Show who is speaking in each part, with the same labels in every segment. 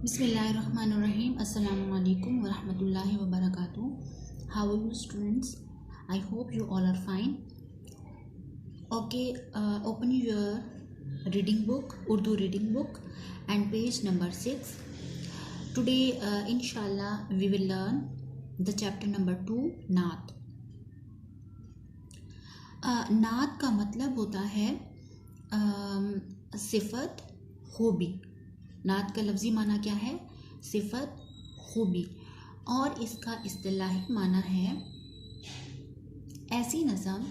Speaker 1: Bismillahirrahmanirrahim. Assalamu alaikum wa rahmatullahi wa barakatuh. How are you, students? I hope you all are fine. Okay, open your reading book, Urdu reading book, and page number 6. Today, inshallah, we will learn the chapter number 2, नात. नात का मतलब होता है सिफत खूबी. नात का लफ्ज़ी माना क्या है? सिफत खूबी. और इसका इस्तिलाही माना है ऐसी नज़म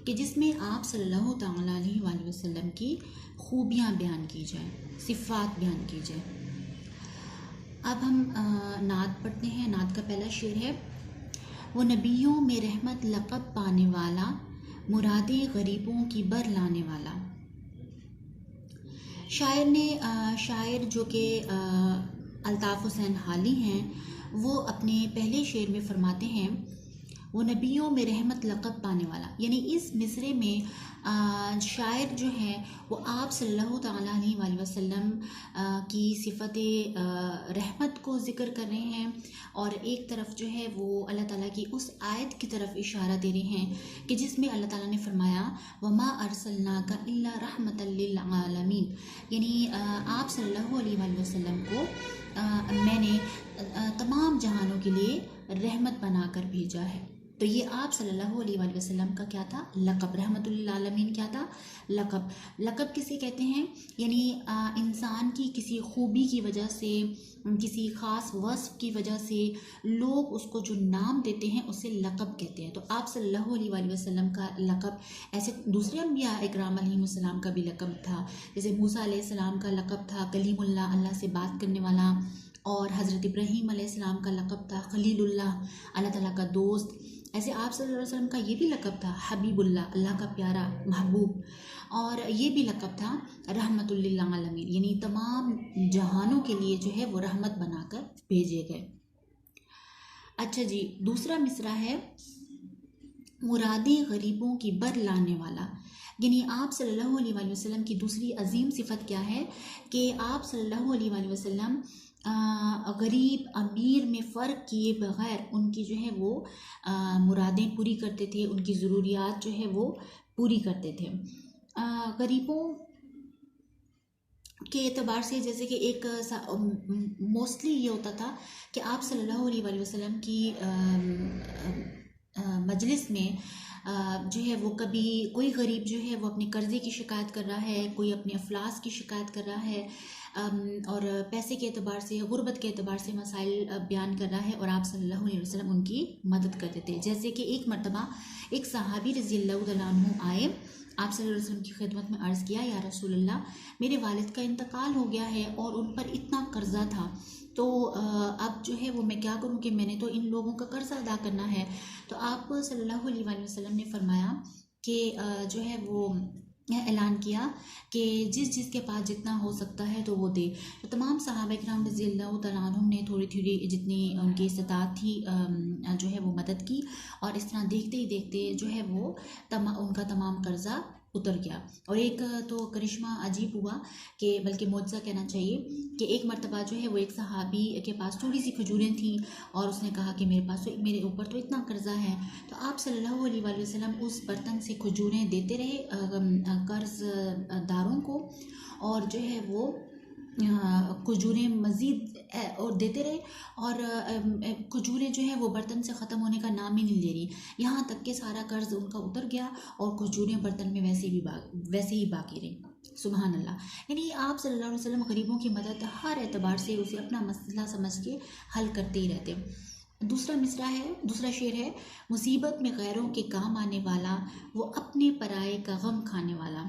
Speaker 1: कि जिसमें आप सल्लल्लाहु तआला अलैहि वसल्लम की खूबियाँ बयान की जाए, सिफ़ात बयान की जाए. अब हम नात पढ़ते हैं. नात का पहला शेर है, वो नबियों में रहमत लक़ब पाने वाला, मुरादे गरीबों की बर लाने वाला. शायर जो कि अल्ताफ़ हुसैन हाली हैं, वो अपने पहले शेर में फरमाते हैं वो नबियों में रहमत लक़ब पाने वाला. यानी इस मिसरे में शायर जो है वो आप सल्लल्लाहु तआला अलैहि वसल्लम की सिफ़त रहमत को ज़िक्र कर रहे हैं, और एक तरफ जो है वो अल्लाह ताला की उस आयत की तरफ इशारा दे रहे हैं कि जिसमें अल्लाह ताला ने फरमाया वमा अरसलनाका इल्ला रहमतल लिल आलमीन. यानी आप सल्लल्लाहु अलैहि वसल्लम को मैंने तमाम जहानों के लिए रहमत बनाकर भेजा है. तो ये आप सल्लल्लाहु अलैहि वसल्लम का क्या था? लक़ब. रहमतुल लिल आलमीन क्या था? लक़ब. लक़ब किसे कहते हैं? यानी इंसान की किसी खूबी की वजह से, किसी ख़ास वस्फ़ की वजह से लोग उसको जो नाम देते हैं उसे लक़ब कहते हैं. तो आप सल्लल्लाहु अलैहि वसल्लम का लक़ब, ऐसे दूसरे अंबिया इकराम अलैहिमुस्सलाम का भी लक़ब था. जैसे मूसा अलैहिस्सलाम का लक़ब था कलीमुल्लाह, अल्लाह से बात करने वाला. और हज़रत इब्राहीम अलैहिस्सलाम का लक़ब था खलीलुल्लाह, अल्लाह ताला का दोस्त. ऐसे आप सल्लल्लाहु अलैहि वसल्लम का ये भी लक़ब था हबीबुल्लाह, अल्लाह का प्यारा महबूब. और ये भी लक़ब था रहमतुल लिल आलमीन, यानी तमाम जहानों के लिए जो है वो रहमत बनाकर भेजे गए. अच्छा जी, दूसरा मिसरा है मुरादे गरीबों की बर लाने वाला. यानी आप सल्लल्लाहु अलैहि वसल्लम की दूसरी अजीम सिफ़त क्या है कि आप सल्लल्लाहु अलैहि वसल्लम गरीब अमीर में फ़र्क किए बग़ैर उनकी जो है वो मुरादें पूरी करते थे, उनकी ज़रूरियात जो है वो पूरी करते थे. गरीबों के एतबार से जैसे कि एक मोस्टली ये होता था कि आप सल्लल्लाहु अलैहि वसल्लम की मजलिस में जो है वो कभी कोई गरीब जो है वो अपने कर्ज़े की शिकायत कर रहा है, कोई अपने अफलास की शिकायत कर रहा है, और पैसे के एतबार से, गुर्बत के एतबार से मसाइल बयान कर रहा है, और आप सल्लल्लाहु अलैहि वसल्लम उनकी मदद करते थे. जैसे कि एक मरतबा एक सहाबी रज़ियल्लाहु तआला अन्हु आए, आप सल्लल्लाहु अलैहि वसल्लम की खिदमत में अर्ज़ किया, या रसूलल्लाह, मेरे वालिद का इंतकाल हो गया है और उन पर इतना कर्ज़ा था, तो अब जो है वो मैं क्या करूं कि मैंने तो इन लोगों का कर्ज़ अदा करना है. तो आप सल्लल्लाहु अलैहि वसल्लम ने फरमाया कि जो है वो ऐलान किया कि जिसके पास जितना हो सकता है तो वो दे. तो तमाम सहाबा किराम रज़ियल्लाहु तआला अन्हुम ने थोड़ी थोड़ी जितनी उनकी इस्तात थी जो है वो मदद की, और इस तरह देखते ही देखते जो है वो उनका तमाम कर्ज़ा उतर गया. और एक तो करिश्मा अजीब हुआ कि बल्कि मौजज़ा कहना चाहिए कि एक मरतबा जो है वो एक सहाबी के पास थोड़ी सी खजूरें थीं, और उसने कहा कि मेरे ऊपर तो इतना कर्ज़ा है. तो आप सल्लल्लाहु अलैहि वसल्लम उस बर्तन से खजूरें देते रहे कर्ज़दारों को, और जो है वो खजूरें मज़ीद और देते रहे, और खजूरें जो है वो बर्तन से ख़त्म होने का नाम ही नहीं ले रही, यहाँ तक कि सारा कर्ज़ उनका उतर गया और खजूरें बर्तन में वैसे ही बाकी रही. सुबहान अल्लाह. यानी आप सल्लल्लाहु अलैहि वसल्लम गरीबों की मदद हर एतबार से उसे अपना मसला समझ के हल करते ही रहते. दूसरा शेर है, मुसीबत में गैरों के काम आने वाला, वो अपने पराये का गम खाने वाला.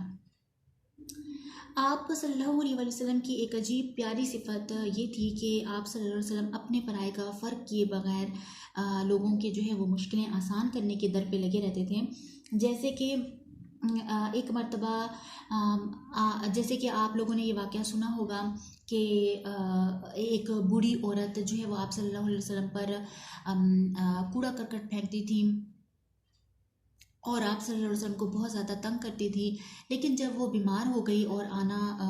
Speaker 1: आप सल्लल्लाहु अलैहि वसल्लम की एक अजीब प्यारी सिफ़त ये थी कि आप सल्लल्लाहु अलैहि वसल्लम अपने पराये का फ़र्क किए बग़ैर लोगों के जो है वो मुश्किलें आसान करने के दर पे लगे रहते थे. जैसे कि एक मरतबा जैसे कि आप लोगों ने ये वाक़या सुना होगा कि एक बूढ़ी औरत जो है वो आप सल्लल्लाहु अलैहि वसल्लम पर कूड़ा करकट फेंकती थी, और आप सल्लल्लाहु अलैहि वसल्लम को बहुत ज़्यादा तंग करती थी। लेकिन जब वो बीमार हो गई और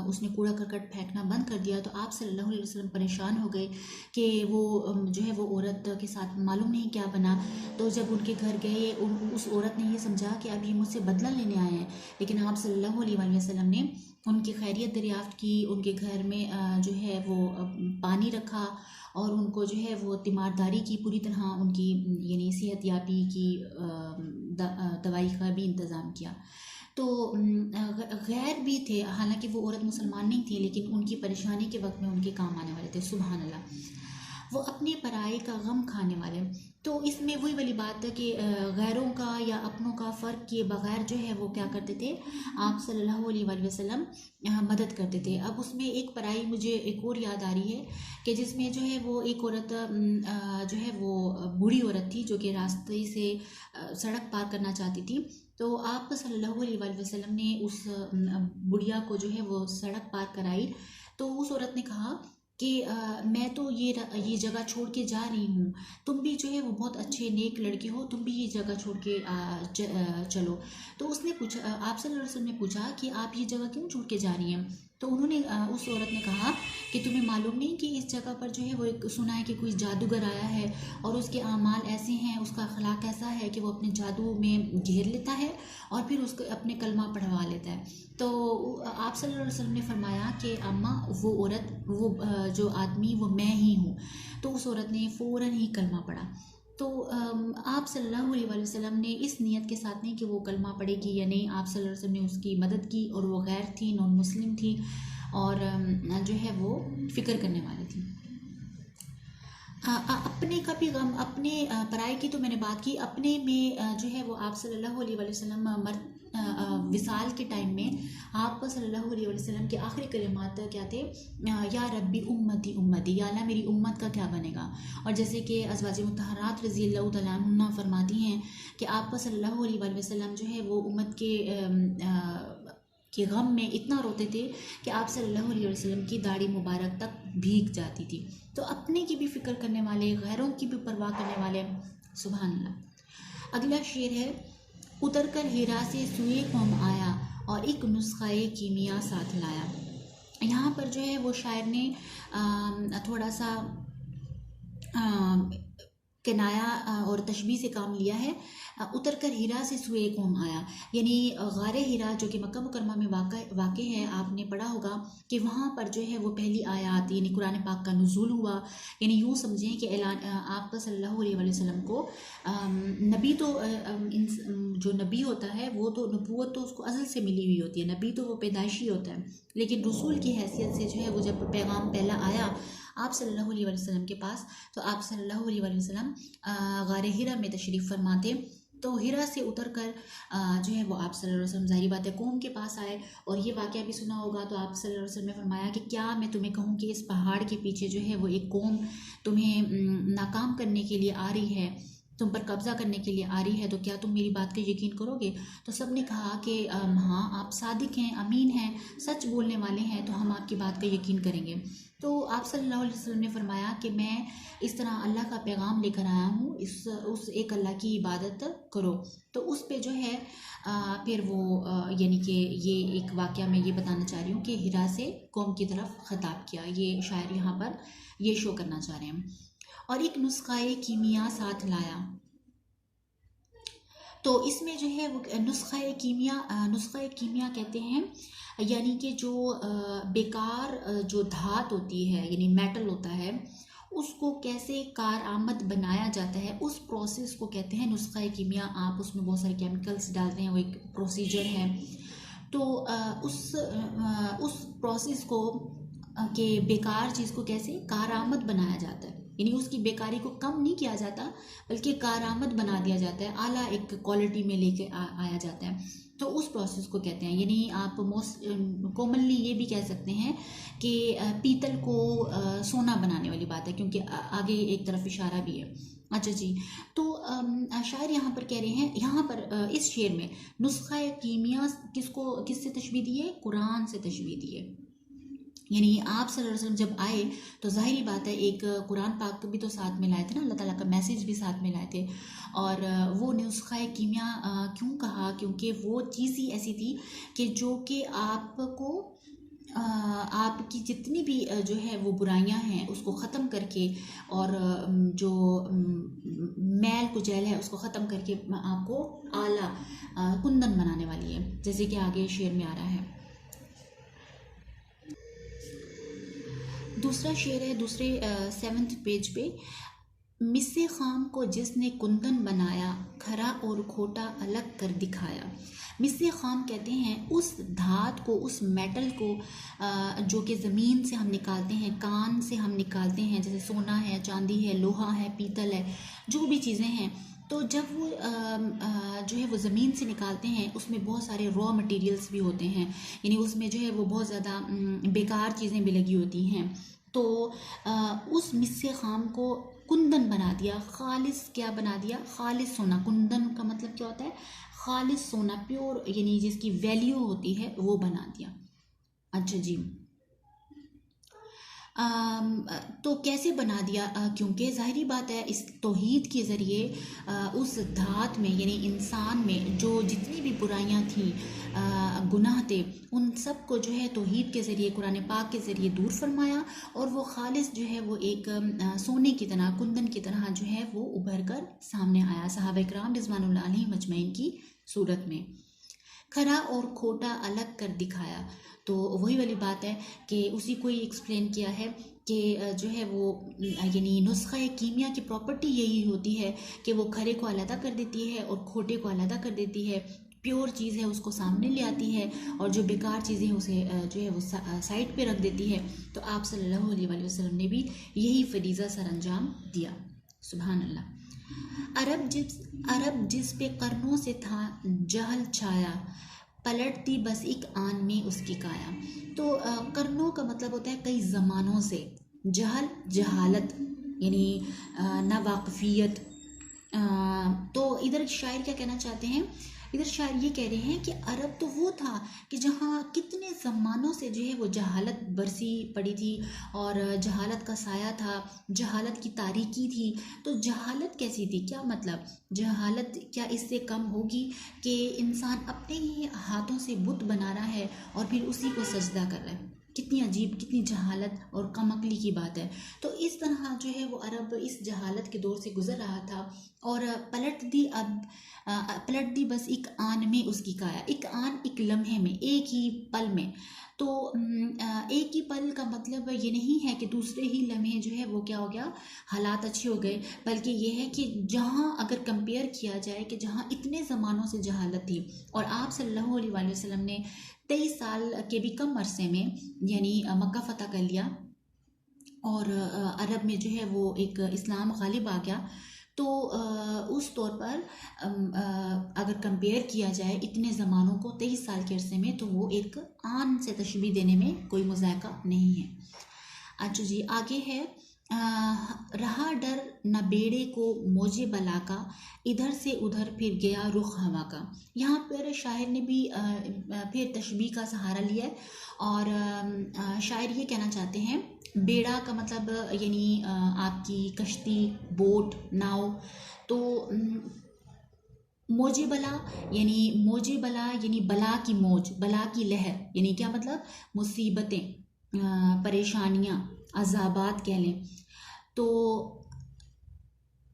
Speaker 1: उसने कूड़ा करकट फेंकना बंद कर दिया, तो आप सल्लल्लाहु अलैहि वसल्लम परेशान हो गए कि वो जो है वो औरत के साथ मालूम नहीं क्या बना। तो जब उनके घर गए, उस औरत ने ये समझा कि अब ये मुझसे बदला लेने आए हैं। लेकिन आप सल्लल्लाहु अलैहि वसल्लम ने उनकी खैरियत दरियाफ़्त की, उनके घर में जो है वो पानी रखा और उनको जो है वो तीमारदारी की, पूरी तरह उनकी यानी सेहतयाबी की, दवाई का भी इंतज़ाम किया। तो गैर भी थे, हालांकि वो औरत मुसलमान नहीं थी, लेकिन उनकी परेशानी के वक्त में उनके काम आने वाले थे। सुभान अल्लाह, वो अपने पराये का गम खाने वाले। तो इसमें वही वाली बात है कि गैरों का या अपनों का फ़र्क किए बगैर जो है वो क्या करते थे, आप सल्लल्लाहु अलैहि वसल्लम मदद करते थे। अब उसमें एक पराई मुझे एक और याद आ रही है कि जिसमें जो है वो एक औरत जो है वो बूढ़ी औरत थी, जो कि रास्ते से सड़क पार करना चाहती थी। तो आप सल्लल्लाहु अलैहि वसल्लम ने उस बुढ़िया को जो है वो सड़क पार कराई। तो उस औरत ने कहा कि मैं तो ये जगह छोड़ के जा रही हूँ, तुम भी जो है वो बहुत अच्छे नेक लड़के हो, तुम भी ये जगह छोड़ के चलो। तो उसने पूछा, आप सल्लल्लाहु अलैहि वसल्लम ने पूछा कि आप ये जगह क्यों छोड़ के जा रही हैं। तो उन्होंने उस औरत ने कहा कि तुम्हें मालूम नहीं कि इस जगह पर जो है वो एक सुना है कि कोई जादूगर आया है और उसके आमाल ऐसे हैं, उसका अखलाक ऐसा है कि वो अपने जादू में घेर लेता है और फिर उसको अपने कलमा पढ़वा लेता है। तो आप सल्लल्लाहु अलैहि वसल्लम ने फरमाया कि अम्मा, वो औरत, वो जो आदमी, वो मैं ही हूँ। तो उस औरत ने फ़ौरन ही कलमा पढ़ा। तो आप सल्लल्लाहु अलैहि वसल्लम ने इस नियत के साथ नहीं कि वो कलमा पढ़ेगी या नहीं, आप सल्लल्लाहु अलैहि वसल्लम ने उसकी मदद की, और वो गैर थी, नॉन मुस्लिम थी, और जो है वो फ़िक्र करने वाली थी। अपने का भी गम, अपने पराये की तो मैंने बात की, अपने में जो है वो आप सल्लल्लाहु अलैहि वसल्लम विसाल के टाइम में आप सल्लल्लाहु अलैहि वसल्लम के आखिरी कलिमात क्या थे, या रब्बी उम्मती उम्मती, या अल्लाह मेरी उम्मत का क्या बनेगा। और जैसे कि अज़वाज मुतहरात रज़ी अल्लाह तआला अन्हुन्ना फरमाती हैं कि आप सल्लल्लाहु अलैहि वसल्लम जो है वो उम्मत के गम में इतना रोते थे कि आप सल्लल्लाहु अलैहि वसल्लम की दाढ़ी मुबारक तक भीग जाती थी। तो अपने की भी फ़िक्र करने वाले, गैरों की भी परवाह करने वाले। सुभान अल्लाह। अगला शेर है, उतर कर हीरा से सुए कौम आया और एक नुस्ख़ाए कीमिया साथ लाया। यहाँ पर जो है वो शायर ने थोड़ा सा किनाया और तशबीह से काम लिया है। उतर कर हीरा से सुए कौम आया, यानी गारे हीरा जो कि मक्का मुकरमा में वाक़ है। आपने पढ़ा होगा कि वहाँ पर जो है वो पहली आयत यानी कुरान पाक का नुज़ूल हुआ। यानी यूँ समझें कि ऐलान आप सल्लल्लाहु अलैहि वसल्लम को नबी तो जो नबी होता है वो तो नबूवत तो उसको अज़ल से मिली हुई होती है, नबी तो वो पैदाइशी होता है। लेकिन रसूल की हैसियत से जो है वो जब पैगाम पहला आया आप सल्लल्लाहु अलैहि वसल्लम के पास, तो आप सल्लल्लाहु अलैहि वसल्लम गारे हिरा में तशरीफ़ फरमाते। तो हिरा से उतर कर जो है वो आप सल्लल्लाहु अलैहि वसल्लम, ज़ाहिर बात है, कौम के पास आए। और ये वाक़या भी सुना होगा। तो आप सल्लल्लाहु अलैहि वसल्लम ने फरमाया कि क्या मैं तुम्हें कहूँ कि इस पहाड़ के पीछे जो है वो एक कौम तुम्हें नाकाम करने के लिए आ रही है, तुम पर कब्ज़ा करने के लिए आ रही है, तो क्या तुम मेरी बात का यकीन करोगे। तो सब ने कहा कि हाँ, आप सादिक हैं, अमीन हैं, सच बोलने वाले हैं, तो हम आपकी बात का यकीन करेंगे। तो आप सल्लल्लाहु अलैहि वसल्लम ने फरमाया कि मैं इस तरह अल्लाह का पैगाम लेकर आया हूँ, उस एक अल्लाह की इबादत करो। तो उस पे जो है फिर वो यानी कि ये एक वाक़या मैं ये बताना चाह रही हूँ कि हिरा से कौम की तरफ ख़िताब किया, ये शायर यहाँ पर ये शो करना चाह रहे हैं। और एक नुस्ख़ाए कीमिया साथ लाया। तो इसमें जो है वो नुस्ख़ाए कीमिया कहते हैं, यानी कि जो बेकार जो धात होती है, यानी मेटल होता है, उसको कैसे कारआमद बनाया जाता है, उस प्रोसेस को कहते हैं नुस्ख़ाए कीमिया। आप उसमें बहुत सारे केमिकल्स डालते हैं, वो एक प्रोसीजर है। तो उस प्रोसेस को कि बेकार चीज़ को कैसे कारआमद बनाया जाता है, यानी उसकी बेकारी को कम नहीं किया जाता बल्कि कारआमद बना दिया जाता है, आला एक क्वालिटी में लेके आया जाता है। तो उस प्रोसेस को कहते हैं। यानी आप मोस्ट कॉमनली ये भी कह सकते हैं कि पीतल को सोना बनाने वाली बात है, क्योंकि आगे एक तरफ इशारा भी है। अच्छा जी, तो शायर यहाँ पर कह रहे हैं, यहाँ पर इस शेर में नुस्ख़ा कीमिया किससे तशबीह दी है, कुरान से तशबीह दी है। यानी आप सल्लल्लाहु अलैहि वसल्लम जब आए तो ज़ाहिरी बात है एक कुरान पाक भी तो साथ में लाए थे ना, अल्लाह ताला का मैसेज भी साथ में लाए थे। और वो नुस्खा कीमिया क्यों कहा, क्योंकि वो चीज़ ही ऐसी थी कि जो कि आपको आपकी जितनी भी जो है वो बुराइयां हैं उसको ख़त्म करके और जो मैल कुचैल है उसको ख़त्म करके आपको आला कुंदन बनाने वाली है, जैसे कि आगे शेर में आ रहा है। दूसरा शेर है दूसरे 7th पेज पे, मिस्से खाम को जिसने कुंदन बनाया, खरा और खोटा अलग कर दिखाया। मिस्से खाम कहते हैं उस धात को, उस मेटल को जो कि ज़मीन से हम निकालते हैं, कान से हम निकालते हैं, जैसे सोना है, चांदी है, लोहा है, पीतल है, जो भी चीज़ें हैं। तो जब वो जो है वो ज़मीन से निकालते हैं उसमें बहुत सारे रॉ मटेरियल्स भी होते हैं, यानी उसमें जो है वो बहुत ज़्यादा बेकार चीज़ें भी लगी होती हैं। तो उस मिस्से खाम को कुंदन बना दिया, खालिस क्या बना दिया, खालिस सोना। कुंदन का मतलब क्या होता है, खालिस सोना, प्योर, यानी जिसकी वैल्यू होती है वो बना दिया। अच्छा जी, तो कैसे बना दिया, क्योंकि ज़ाहिरी बात है इस तौहीद के ज़रिए उस धात में यानी इंसान में जो जितनी भी बुराइयां थीं, गुनाह थे, उन सब को जो है तौहीद के ज़रिए, कुरान पाक के ज़रिए दूर फरमाया और वो खालिस जो है वो एक सोने की तरह, कुंदन की तरह जो है वो उभर कर सामने आया सहाबा किराम रिज़वानुल्लाह अलैहिम अजमईन की सूरत में। खरा और खोटा अलग कर दिखाया, तो वही वाली बात है कि उसी को ही एक्सप्लेन किया है कि जो है वो यानी नुस्खा कीमिया की प्रॉपर्टी यही होती है कि वो खरे को अलहदा कर देती है और खोटे को अलहदा कर देती है, प्योर चीज़ है उसको सामने ले आती है और जो बेकार चीज़ें हैं उसे जो है वो साइड पे रख देती है। तो आप सल्लल्लाहु अलैहि वसल्लम ने भी यही फरीज़ा सरअंजाम दिया। सुभान अल्लाह। अरब जिस पे कर्नों से था जहल छाया, पलटती बस एक आन में उसकी काया। तो कर्नों का मतलब होता है कई ज़मानों से, जहल जहालत यानी नावाकफियत। तो इधर शायर क्या कहना चाहते हैं, इधर शायर ये कह रहे हैं कि अरब तो वो था कि जहाँ कितने ज़मानों से जो है वो जहालत बरसी पड़ी थी और जहालत का साया था, जहालत की तारीकी थी। तो जहालत कैसी थी, क्या मतलब, जहालत क्या इससे कम होगी कि इंसान अपने ही हाथों से बुत बना रहा है और फिर उसी को सजदा कर रहा है। कितनी अजीब, कितनी जहालत और कमअक्ली की बात है। तो इस तरह जो है वो अरब इस जहालत के दौर से गुजर रहा था और पलट दी बस एक आन में उसकी काया। एक आन, एक लम्हे में, एक ही पल में। तो एक ही पल का मतलब ये नहीं है कि दूसरे ही लम्हे जो है वो क्या हो गया, हालात अच्छे हो गए, बल्कि ये है कि जहाँ अगर कंपेयर किया जाए कि जहाँ इतने ज़मानों से जहालत थी और आप सल्लल्लाहु अलैहि वसल्लम ने 23 साल के भी कम अरसे में यानी मक्का फ़तह कर लिया और अरब में जो है वो एक इस्लाम गालिब आ गया। तो उस तौर पर अगर कंपेयर किया जाए इतने ज़मानों को 23 साल के अरसे में, तो वो एक आन से तशबीह देने में कोई मुज़ायका नहीं है। अच्छा जी, आगे है रहा डर न बेड़े को मौजे बला का, इधर से उधर फिर गया रुख हवा का। यहाँ पर शायर ने भी फिर तशबीह का सहारा लिया है और शायर ये कहना चाहते हैं, बेड़ा का मतलब यानी आपकी कश्ती, बोट, नाव। तो मौजे बला यानी बला की मौज, बला की लहर, यानी क्या मतलब, मुसीबतें, परेशानियाँ, अज़ाबात कह लें। तो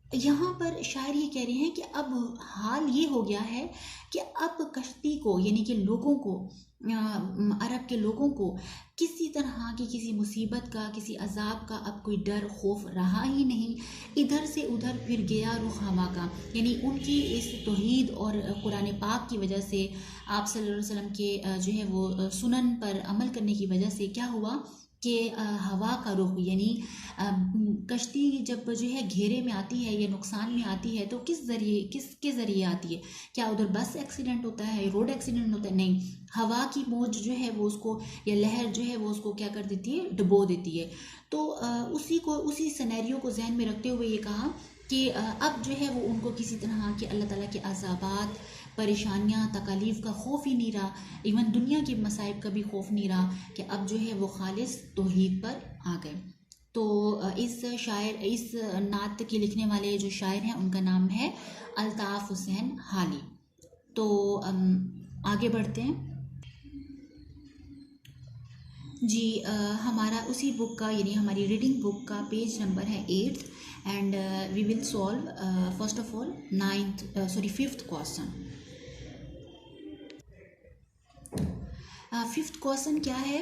Speaker 1: यहाँ पर शायर ये कह रहे हैं कि अब हाल ये हो गया है कि अब कश्ती को यानी कि लोगों को, अरब के लोगों को किसी तरह की किसी मुसीबत का, किसी अजाब का अब कोई डर खौफ रहा ही नहीं। इधर से उधर फिर गया रुख हवा का, यानी उनकी इस तौहीद और कुरान पाक की वजह से, आप सल्लल्लाहु अलैहि वसल्लम के जो है वो सुनन पर अमल करने की वजह से क्या हुआ कि हवा का रुख, यानी कश्ती जब जो है घेरे में आती है या नुकसान में आती है तो किसके ज़रिए आती है, क्या उधर बस एक्सीडेंट होता है, रोड एक्सीडेंट होता है, नहीं, हवा की मौज जो है वो उसको, या लहर जो है वो उसको क्या कर देती है, डुबो देती है। तो उसी सिनेरियो को जहन में रखते हुए ये कहा कि अब जो है वो उनको किसी तरह के अल्लाह ताला के अज़ाबात, परेशानियाँ तकालीफ का खौफ ही नहीं रहा, इवन दुनिया की मसाइब का भी खौफ नहीं रहा कि अब जो है वो खालिस तौहीद पर आ गए। तो इस नात के लिखने वाले जो शायर हैं उनका नाम है अल्ताफ़ हुसैन हाली। तो आगे बढ़ते हैं जी। हमारा उसी बुक का यानी हमारी रीडिंग बुक का पेज नंबर है 8th and we will solve first of all 5th question. 5th question क्या है?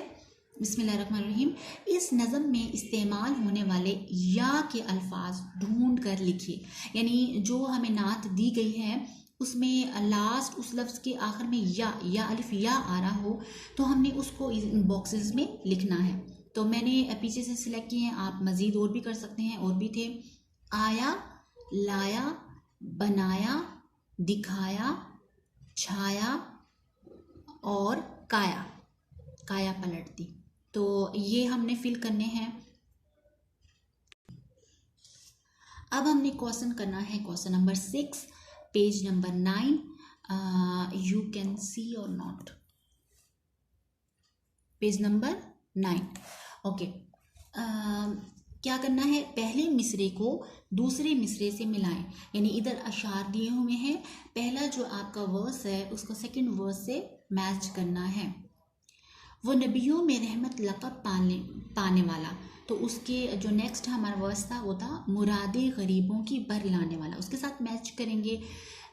Speaker 1: बिस्मिल्लाहिर्रहमानिर्रहीम। इस नज़म में इस्तेमाल होने वाले या के अल्फाज ढूंढ कर लिखिए। यानी जो हमें नात दी गई है उसमें लास्ट उस लफ्ज़ के आखिर में या अलिफ या आ रहा हो तो हमने उसको इन बॉक्सेस में लिखना है। तो मैंने पीछे से सिलेक्ट किए हैं, आप मज़ीद और भी कर सकते हैं, और भी थे। आया, लाया, बनाया, दिखाया, छाया और काया, काया पलट दी। तो ये हमने फिल करने हैं। अब हमने क्वेश्चन करना है question number 6 page number 9। You can see और नॉट, पेज नंबर 9। ओके, क्या करना है? पहले मिसरे को दूसरे मिसरे से मिलाएं। यानी इधर अशार दिए हुए हैं, पहला जो आपका वर्स है उसको सेकंड वर्स से मैच करना है। वो नबियों में रहमत लक़ब पाने वाला, तो उसके जो नेक्स्ट हमारा वर्स था वो था मुरादे गरीबों की बर लाने वाला, उसके साथ मैच करेंगे।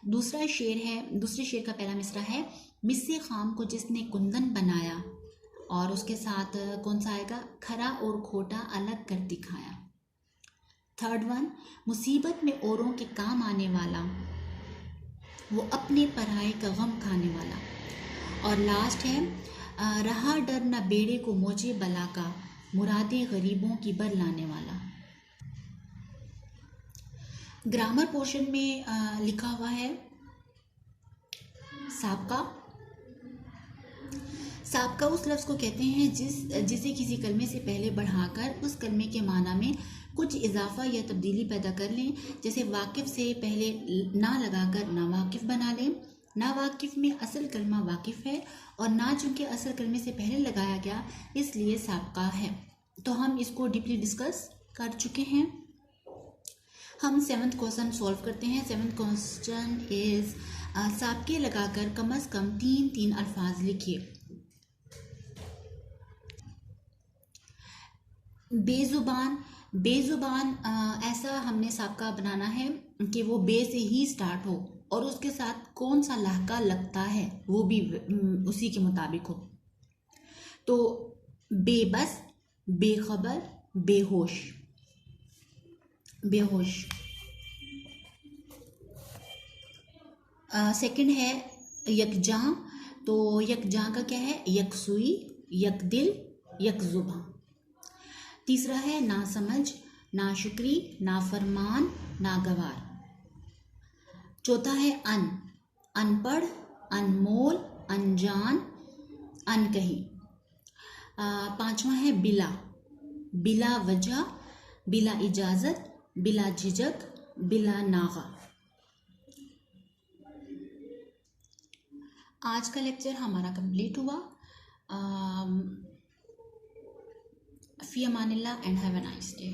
Speaker 1: दूसरा शेर है, दूसरे शेर का पहला मिसरा है मिस्से खाम को जिसने कुंदन बनाया, और उसके साथ कौन सा आएगा? खरा और खोटा अलग कर दिखाया। थर्ड वन, मुसीबत में औरों के काम आने वाला, वो अपने पराये का गम खाने वाला। और लास्ट है रहा डर न बेड़े को मोजे बला का, मुरादे गरीबों की बर लाने वाला। ग्रामर पोर्शन में लिखा हुआ है साबका। साबका उस लफ्ज़ को कहते हैं जिसे किसी कलमे से पहले बढ़ाकर उस कलमे के माना में कुछ इजाफा या तब्दीली पैदा कर लें। जैसे वाकिफ़ से पहले ना लगाकर नावाकिफ़ बना लें। नावाकिफ़ में असल कलमा वाकिफ़ है और ना चूँकि असल कलमे से पहले लगाया गया इसलिए साबका है। तो हम इसको डीपली डिस्कस कर चुके हैं। हम 7th क्वेश्चन सॉल्व करते हैं। 7th क्वेश्चन इज़ साबके लगाकर कम से कम 3 अल्फाज लिखिए। बेजुबान ऐसा हमने साबका बनाना है कि वो बे से ही स्टार्ट हो और उसके साथ कौन सा लहका लगता है वो भी उसी के मुताबिक हो। तो बेबस, बेखबर, बेहोश। सेकंड है यकजां, तो यकजां का क्या है? यकसुई, यकदिल, यकजुबां। तीसरा है नासमझ, नाशुक्री, नाफरमान, नागवार। चौथा है अनपढ़, अनमोल, अनजान, अनकही। पांचवा है बिला वजह, बिला इजाज़त, बिला झिझक, बिला नागा। आज का लेक्चर हमारा कंप्लीट हुआ। फ़ी अमानिल्लाह and have a nice day.